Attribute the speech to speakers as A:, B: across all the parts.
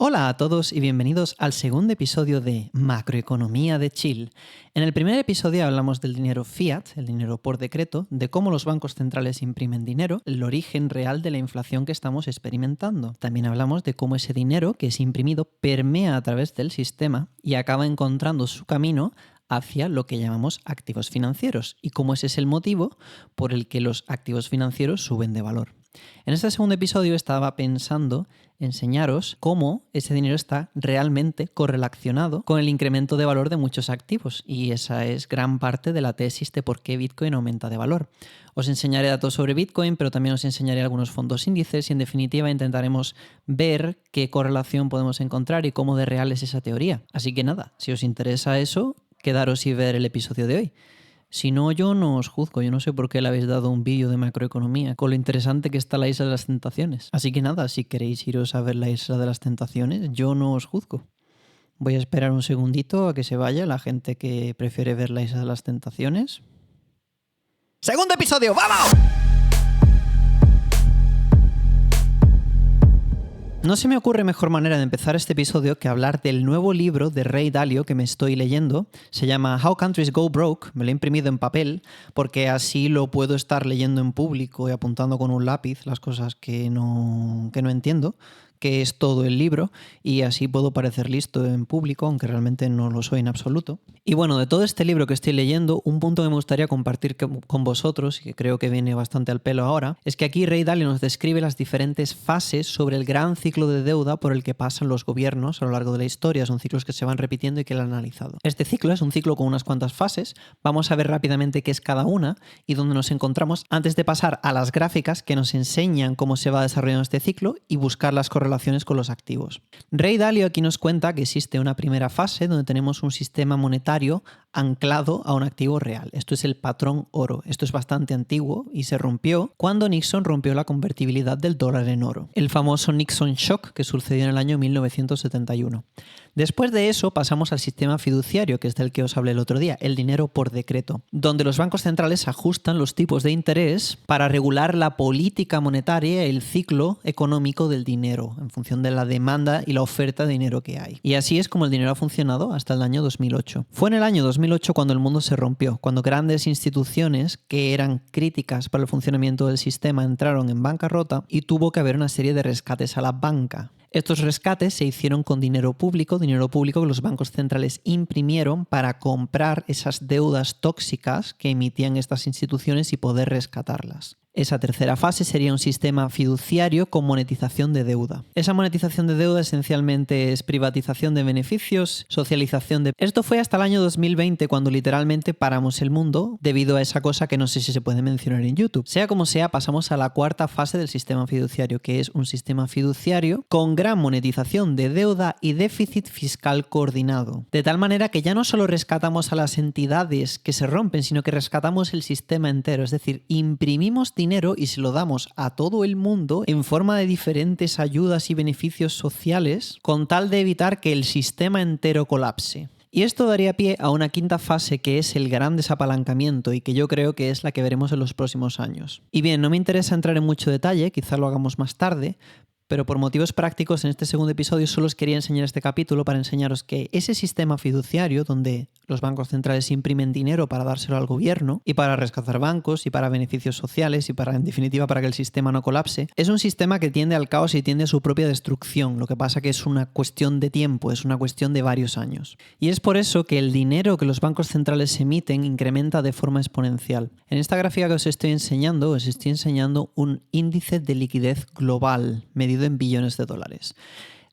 A: Hola a todos y bienvenidos al segundo episodio de Macroeconomía de Chill. En el primer episodio hablamos del dinero fiat, el dinero por decreto, de cómo los bancos centrales imprimen dinero, el origen real de la inflación que estamos experimentando. También hablamos de cómo ese dinero que es imprimido permea a través del sistema y acaba encontrando su camino hacia lo que llamamos activos financieros y cómo ese es el motivo por el que los activos financieros suben de valor. En este segundo episodio estaba pensando enseñaros cómo ese dinero está realmente correlacionado con el incremento de valor de muchos activos, y esa es gran parte de la tesis de por qué Bitcoin aumenta de valor. Os enseñaré datos sobre Bitcoin, pero también os enseñaré algunos fondos índices y en definitiva intentaremos ver qué correlación podemos encontrar y cómo de real es esa teoría. Así que nada, si os interesa eso, quedaros y ver el episodio de hoy. Si no, yo no os juzgo. Yo no sé por qué le habéis dado un vídeo de macroeconomía, con lo interesante que está la Isla de las Tentaciones. Así que nada, si queréis iros a ver la Isla de las Tentaciones, yo no os juzgo. Voy a esperar un segundito a que se vaya la gente que prefiere ver la Isla de las Tentaciones. ¡Segundo episodio! ¡Vamos! No se me ocurre mejor manera de empezar este episodio que hablar del nuevo libro de Ray Dalio que me estoy leyendo. Se llama How Countries Go Broke. Me lo he imprimido en papel porque así lo puedo estar leyendo en público y apuntando con un lápiz las cosas que no entiendo, que es todo el libro, y así puedo parecer listo en público, aunque realmente no lo soy en absoluto. Y bueno, de todo este libro que estoy leyendo, un punto que me gustaría compartir con vosotros, y que creo que viene bastante al pelo ahora, es que aquí Ray Dalio nos describe las diferentes fases sobre el gran ciclo de deuda por el que pasan los gobiernos a lo largo de la historia. Son ciclos que se van repitiendo y que él ha analizado. Este ciclo es un ciclo con unas cuantas fases. Vamos a ver rápidamente qué es cada una y dónde nos encontramos antes de pasar a las gráficas que nos enseñan cómo se va desarrollando este ciclo y buscar las correlaciones con los activos. Ray Dalio aquí nos cuenta que existe una primera fase donde tenemos un sistema monetario anclado a un activo real. Esto es el patrón oro. Esto es bastante antiguo y se rompió cuando Nixon rompió la convertibilidad del dólar en oro. El famoso Nixon Shock que sucedió en el año 1971. Después de eso pasamos al sistema fiduciario, que es del que os hablé el otro día, el dinero por decreto, donde los bancos centrales ajustan los tipos de interés para regular la política monetaria y el ciclo económico del dinero, en función de la demanda y la oferta de dinero que hay. Y así es como el dinero ha funcionado hasta el año 2008. Fue en el año 2008 cuando el mundo se rompió, cuando grandes instituciones que eran críticas para el funcionamiento del sistema entraron en bancarrota y tuvo que haber una serie de rescates a la banca. Estos rescates se hicieron con dinero público que los bancos centrales imprimieron para comprar esas deudas tóxicas que emitían estas instituciones y poder rescatarlas. Esa tercera fase sería un sistema fiduciario con monetización de deuda. Esa monetización de deuda esencialmente es privatización de beneficios, socialización de... Esto fue hasta el año 2020 cuando literalmente paramos el mundo debido a esa cosa que no sé si se puede mencionar en YouTube. Sea como sea, pasamos a la cuarta fase del sistema fiduciario, que es un sistema fiduciario con gran monetización de deuda y déficit fiscal coordinado. De tal manera que ya no solo rescatamos a las entidades que se rompen, sino que rescatamos el sistema entero. Es decir, imprimimos dinero y se lo damos a todo el mundo en forma de diferentes ayudas y beneficios sociales con tal de evitar que el sistema entero colapse. Y esto daría pie a una quinta fase que es el gran desapalancamiento y que yo creo que es la que veremos en los próximos años. Y bien, no me interesa entrar en mucho detalle, quizá lo hagamos más tarde, pero por motivos prácticos en este segundo episodio solo os quería enseñar este capítulo para enseñaros que ese sistema fiduciario donde los bancos centrales imprimen dinero para dárselo al gobierno y para rescatar bancos y para beneficios sociales y para, en definitiva, para que el sistema no colapse, es un sistema que tiende al caos y tiende a su propia destrucción. Lo que pasa que es una cuestión de tiempo, es una cuestión de varios años. Y es por eso que el dinero que los bancos centrales emiten incrementa de forma exponencial. En esta gráfica que os estoy enseñando un índice de liquidez global medido en billones de dólares.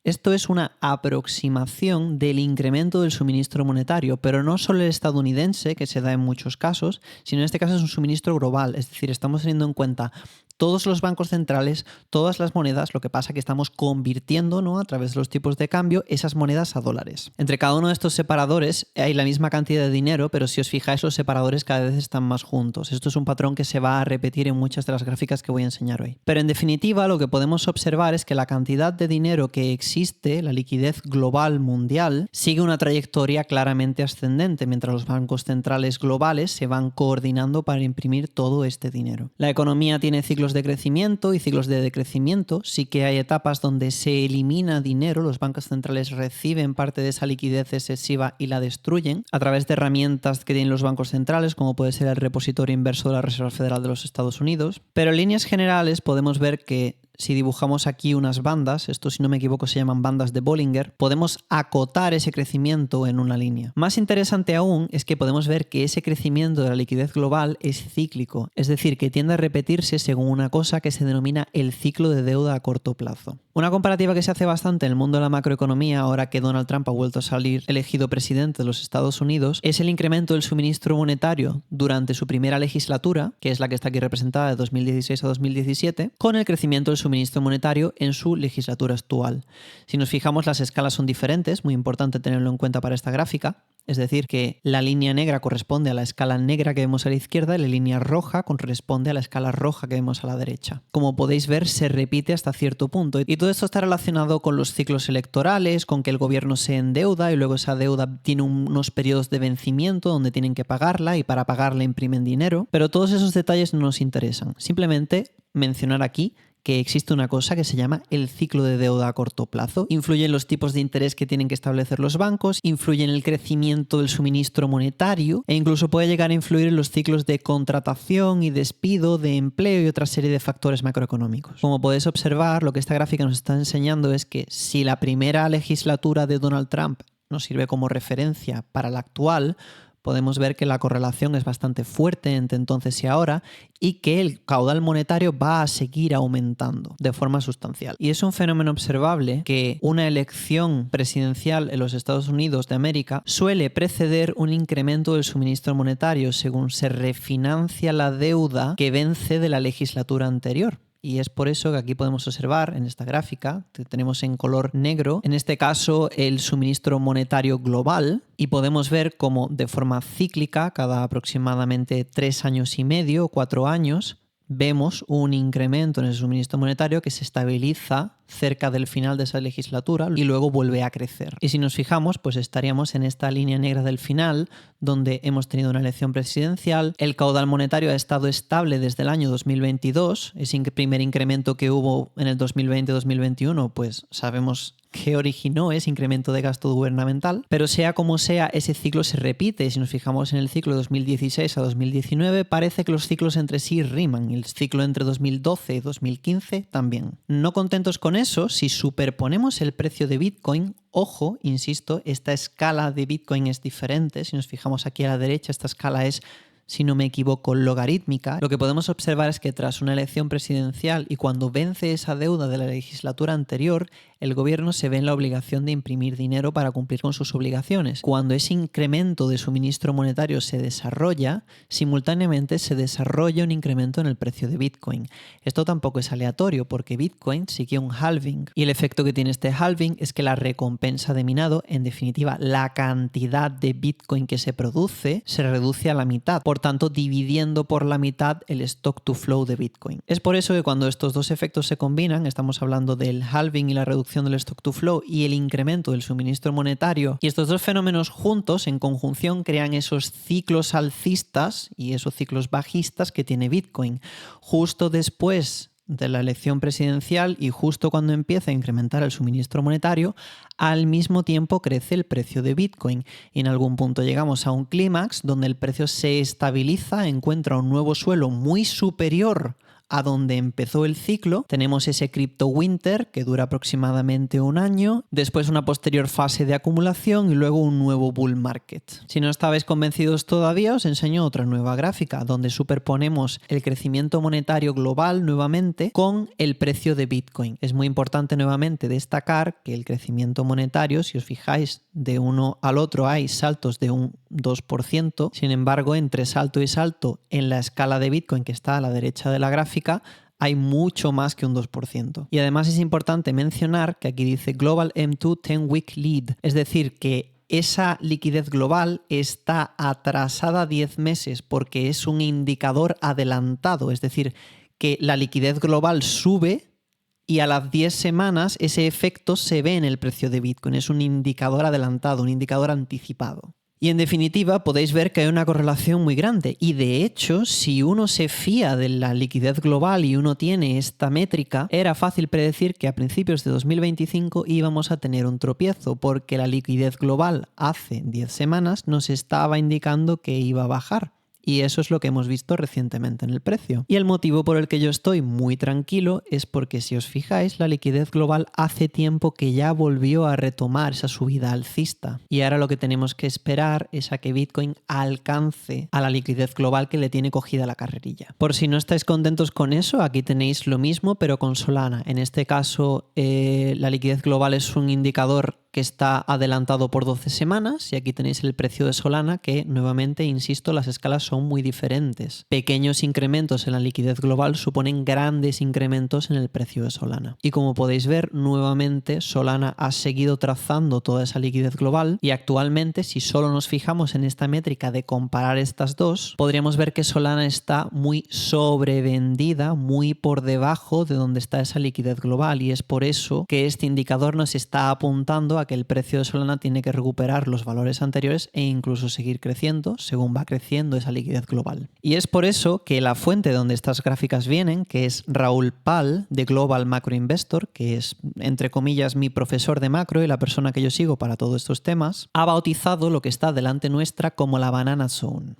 A: Esto es una aproximación del incremento del suministro monetario, pero no solo el estadounidense, que se da en muchos casos, sino en este caso es un suministro global. Es decir, estamos teniendo en cuenta todos los bancos centrales, todas las monedas, lo que pasa que estamos convirtiendo, ¿no?, a través de los tipos de cambio esas monedas a dólares. Entre cada uno de estos separadores hay la misma cantidad de dinero, pero si os fijáis los separadores cada vez están más juntos. Esto es un patrón que se va a repetir en muchas de las gráficas que voy a enseñar hoy. Pero en definitiva lo que podemos observar es que la cantidad de dinero que existe, la liquidez global mundial, sigue una trayectoria claramente ascendente, mientras los bancos centrales globales se van coordinando para imprimir todo este dinero. La economía tiene ciclos ciclos de crecimiento y ciclos de decrecimiento. Sí que hay etapas donde se elimina dinero, los bancos centrales reciben parte de esa liquidez excesiva y la destruyen a través de herramientas que tienen los bancos centrales, como puede ser el repositorio inverso de la Reserva Federal de los Estados Unidos. Pero en líneas generales podemos ver que si dibujamos aquí unas bandas, esto si no me equivoco se llaman bandas de Bollinger, podemos acotar ese crecimiento en una línea. Más interesante aún es que podemos ver que ese crecimiento de la liquidez global es cíclico, es decir, que tiende a repetirse según una cosa que se denomina el ciclo de deuda a corto plazo. Una comparativa que se hace bastante en el mundo de la macroeconomía, ahora que Donald Trump ha vuelto a salir elegido presidente de los Estados Unidos, es el incremento del suministro monetario durante su primera legislatura, que es la que está aquí representada de 2016 a 2017, con el crecimiento del suministro monetario en su legislatura actual. Si nos fijamos, las escalas son diferentes, muy importante tenerlo en cuenta para esta gráfica. Es decir, que la línea negra corresponde a la escala negra que vemos a la izquierda y la línea roja corresponde a la escala roja que vemos a la derecha. Como podéis ver, se repite hasta cierto punto. Y todo esto está relacionado con los ciclos electorales, con que el gobierno se endeuda y luego esa deuda tiene unos periodos de vencimiento donde tienen que pagarla y para pagarla imprimen dinero. Pero todos esos detalles no nos interesan. Simplemente mencionar aquí que existe una cosa que se llama el ciclo de deuda a corto plazo. Influye en los tipos de interés que tienen que establecer los bancos, influye en el crecimiento del suministro monetario e incluso puede llegar a influir en los ciclos de contratación y despido, de empleo y otra serie de factores macroeconómicos. Como podéis observar, lo que esta gráfica nos está enseñando es que si la primera legislatura de Donald Trump nos sirve como referencia para la actual, podemos ver que la correlación es bastante fuerte entre entonces y ahora y que el caudal monetario va a seguir aumentando de forma sustancial. Y es un fenómeno observable que una elección presidencial en los Estados Unidos de América suele preceder un incremento del suministro monetario según se refinancia la deuda que vence de la legislatura anterior. Y es por eso que aquí podemos observar en esta gráfica, que tenemos en color negro, en este caso el suministro monetario global, y podemos ver cómo de forma cíclica, cada aproximadamente 3 años y medio o 4 años, vemos un incremento en el suministro monetario que se estabiliza cerca del final de esa legislatura y luego vuelve a crecer. Y si nos fijamos, pues estaríamos en esta línea negra del final, donde hemos tenido una elección presidencial, el caudal monetario ha estado estable desde el año 2022, ese primer incremento que hubo en el 2020-2021, pues sabemos que originó ese incremento de gasto gubernamental, pero sea como sea, ese ciclo se repite. Si nos fijamos en el ciclo de 2016 a 2019, parece que los ciclos entre sí riman, y el ciclo entre 2012 y 2015 también. No contentos con eso, si superponemos el precio de Bitcoin, ojo, insisto, esta escala de Bitcoin es diferente. Si nos fijamos aquí a la derecha, esta escala es, si no me equivoco, logarítmica. Lo que podemos observar es que tras una elección presidencial y cuando vence esa deuda de la legislatura anterior, el gobierno se ve en la obligación de imprimir dinero para cumplir con sus obligaciones. Cuando ese incremento de suministro monetario se desarrolla, simultáneamente se desarrolla un incremento en el precio de Bitcoin. Esto tampoco es aleatorio porque Bitcoin sigue un halving y el efecto que tiene este halving es que la recompensa de minado, en definitiva la cantidad de Bitcoin que se produce, se reduce a la mitad, por tanto dividiendo por la mitad el stock to flow de Bitcoin. Es por eso que cuando estos dos efectos se combinan, estamos hablando del halving y la reducción del stock to flow y el incremento del suministro monetario, y estos dos fenómenos juntos en conjunción crean esos ciclos alcistas y esos ciclos bajistas que tiene Bitcoin. Justo después de la elección presidencial y justo cuando empieza a incrementar el suministro monetario, al mismo tiempo crece el precio de Bitcoin y en algún punto llegamos a un clímax donde el precio se estabiliza, encuentra un nuevo suelo muy superior a donde empezó el ciclo. Tenemos ese crypto winter que dura aproximadamente un año, después una posterior fase de acumulación y luego un nuevo bull market. Si no estabais convencidos todavía, os enseño otra nueva gráfica donde superponemos el crecimiento monetario global nuevamente con el precio de Bitcoin. Es muy importante nuevamente destacar que el crecimiento monetario, si os fijáis, de uno al otro hay saltos de un 2%, sin embargo, entre salto y salto en la escala de Bitcoin que está a la derecha de la gráfica, hay mucho más que un 2%. Y además es importante mencionar que aquí dice Global M2 10-Week Lead, es decir, que esa liquidez global está atrasada 10 meses porque es un indicador adelantado, es decir, que la liquidez global sube y a las 10 semanas ese efecto se ve en el precio de Bitcoin. Es un indicador adelantado, un indicador anticipado. Y en definitiva podéis ver que hay una correlación muy grande y de hecho si uno se fía de la liquidez global y uno tiene esta métrica, era fácil predecir que a principios de 2025 íbamos a tener un tropiezo porque la liquidez global hace 10 semanas nos estaba indicando que iba a bajar. Y eso es lo que hemos visto recientemente en el precio. Y el motivo por el que yo estoy muy tranquilo es porque si os fijáis, la liquidez global hace tiempo que ya volvió a retomar esa subida alcista. Y ahora lo que tenemos que esperar es a que Bitcoin alcance a la liquidez global que le tiene cogida la carrerilla. Por si no estáis contentos con eso, aquí tenéis lo mismo pero con Solana. En este caso, la liquidez global es un indicador que está adelantado por 12 semanas y aquí tenéis el precio de Solana que nuevamente, insisto, las escalas son muy diferentes. Pequeños incrementos en la liquidez global suponen grandes incrementos en el precio de Solana. Y como podéis ver, nuevamente Solana ha seguido trazando toda esa liquidez global y actualmente, si solo nos fijamos en esta métrica de comparar estas dos, podríamos ver que Solana está muy sobrevendida, muy por debajo de donde está esa liquidez global y es por eso que este indicador nos está apuntando a que el precio de Solana tiene que recuperar los valores anteriores e incluso seguir creciendo según va creciendo esa liquidez global. Y es por eso que la fuente de donde estas gráficas vienen, que es Raúl Pal de Global Macro Investor, que es entre comillas mi profesor de macro y la persona que yo sigo para todos estos temas, ha bautizado lo que está delante nuestra como la Banana Zone.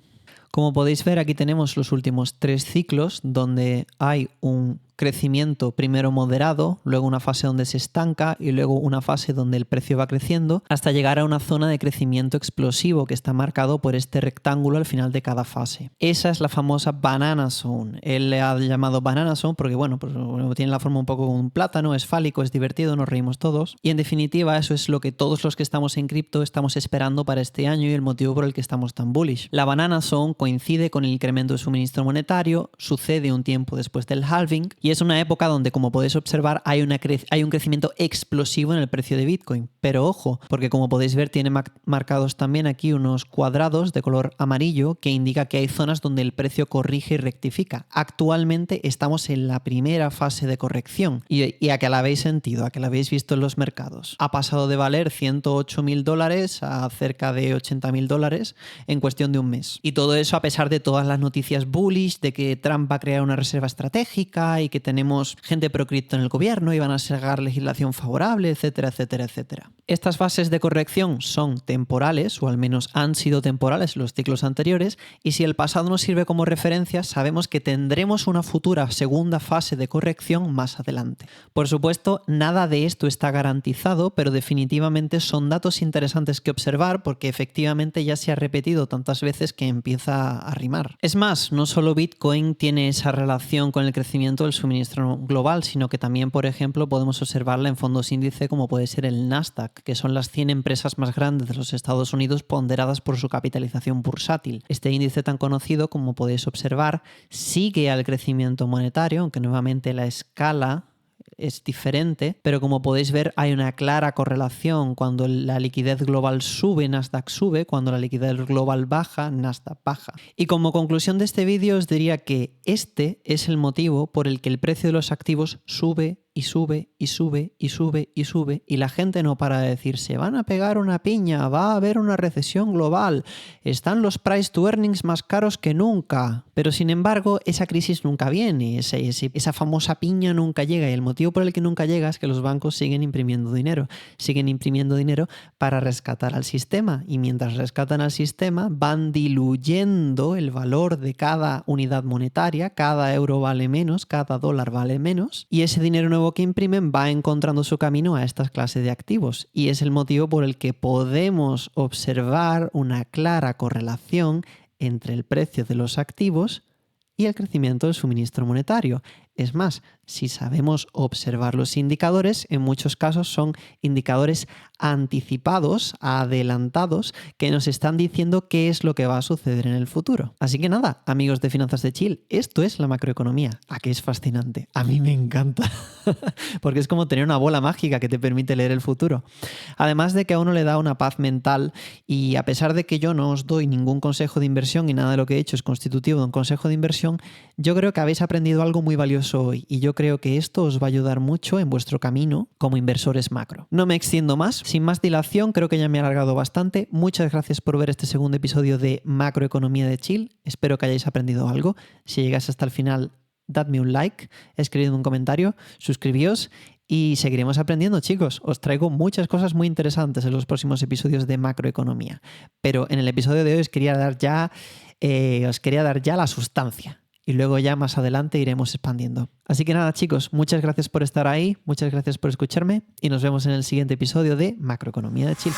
A: Como podéis ver, aquí tenemos los últimos 3 ciclos donde hay un crecimiento primero moderado, luego una fase donde se estanca y luego una fase donde el precio va creciendo hasta llegar a una zona de crecimiento explosivo que está marcado por este rectángulo al final de cada fase. Esa es la famosa Banana Zone. Él le ha llamado Banana Zone porque bueno, pues tiene la forma un poco como un plátano, es fálico, es divertido, nos reímos todos y en definitiva eso es lo que todos los que estamos en cripto estamos esperando para este año y el motivo por el que estamos tan bullish. La Banana Zone coincide con el incremento de suministro monetario, sucede un tiempo después del halving y es una época donde, como podéis observar, hay un crecimiento explosivo en el precio de Bitcoin. Pero ojo, porque como podéis ver tiene marcados también aquí unos cuadrados de color amarillo que indica que hay zonas donde el precio corrige y rectifica. Actualmente estamos en la primera fase de corrección y a que la habéis sentido, a que la habéis visto en los mercados. Ha pasado de valer $108.000 a cerca de $80.000 en cuestión de un mes. Y todo eso a pesar de todas las noticias bullish de que Trump va a crear una reserva estratégica y que tenemos gente pro-cripto en el gobierno y van a sacar legislación favorable, etcétera, etcétera, etcétera. Estas fases de corrección son temporales, o al menos han sido temporales en los ciclos anteriores, y si el pasado nos sirve como referencia, sabemos que tendremos una futura segunda fase de corrección más adelante. Por supuesto, nada de esto está garantizado, pero definitivamente son datos interesantes que observar porque efectivamente ya se ha repetido tantas veces que empieza a rimar. Es más, no solo Bitcoin tiene esa relación con el crecimiento del suministro global, sino que también, por ejemplo, podemos observarla en fondos índice como puede ser el Nasdaq, que son las 100 empresas más grandes de los Estados Unidos ponderadas por su capitalización bursátil. Este índice tan conocido, como podéis observar, sigue al crecimiento monetario, aunque nuevamente la escala es diferente, pero como podéis ver hay una clara correlación. Cuando la liquidez global sube, Nasdaq sube, cuando la liquidez global baja, Nasdaq baja. Y como conclusión de este vídeo os diría que este es el motivo por el que el precio de los activos sube y sube y sube y sube y sube y la gente no para de decir se van a pegar una piña, va a haber una recesión global, están los price to earnings más caros que nunca. Pero sin embargo esa crisis nunca viene, esa famosa piña nunca llega y el motivo por el que nunca llega es que los bancos siguen imprimiendo dinero para rescatar al sistema y mientras rescatan al sistema van diluyendo el valor de cada unidad monetaria, cada euro vale menos, cada dólar vale menos y ese dinero nuevo que imprimen va encontrando su camino a estas clases de activos y es el motivo por el que podemos observar una clara correlación entre el precio de los activos y el crecimiento del suministro monetario. Es más, si sabemos observar los indicadores, en muchos casos son indicadores anticipados, adelantados, que nos están diciendo qué es lo que va a suceder en el futuro. Así que nada, amigos de Finanzas de Chill, esto es la macroeconomía. ¿A qué es fascinante? A mí me encanta, porque es como tener una bola mágica que te permite leer el futuro. Además de que a uno le da una paz mental y a pesar de que yo no os doy ningún consejo de inversión y nada de lo que he hecho es constitutivo de un consejo de inversión, yo creo que habéis aprendido algo muy valioso hoy y yo yo creo que esto os va a ayudar mucho en vuestro camino como inversores macro. No me extiendo más, sin más dilación, creo que ya me he alargado bastante. Muchas gracias por ver este segundo episodio de Macroeconomía de Chill. Espero que hayáis aprendido algo. Si llegáis hasta el final, dadme un like, escribid un comentario, suscribíos y seguiremos aprendiendo, chicos. Os traigo muchas cosas muy interesantes en los próximos episodios de macroeconomía. Pero en el episodio de hoy os quería dar ya la sustancia. Y luego ya más adelante iremos expandiendo. Así que nada, chicos, muchas gracias por estar ahí, muchas gracias por escucharme y nos vemos en el siguiente episodio de Macroeconomía de Chill.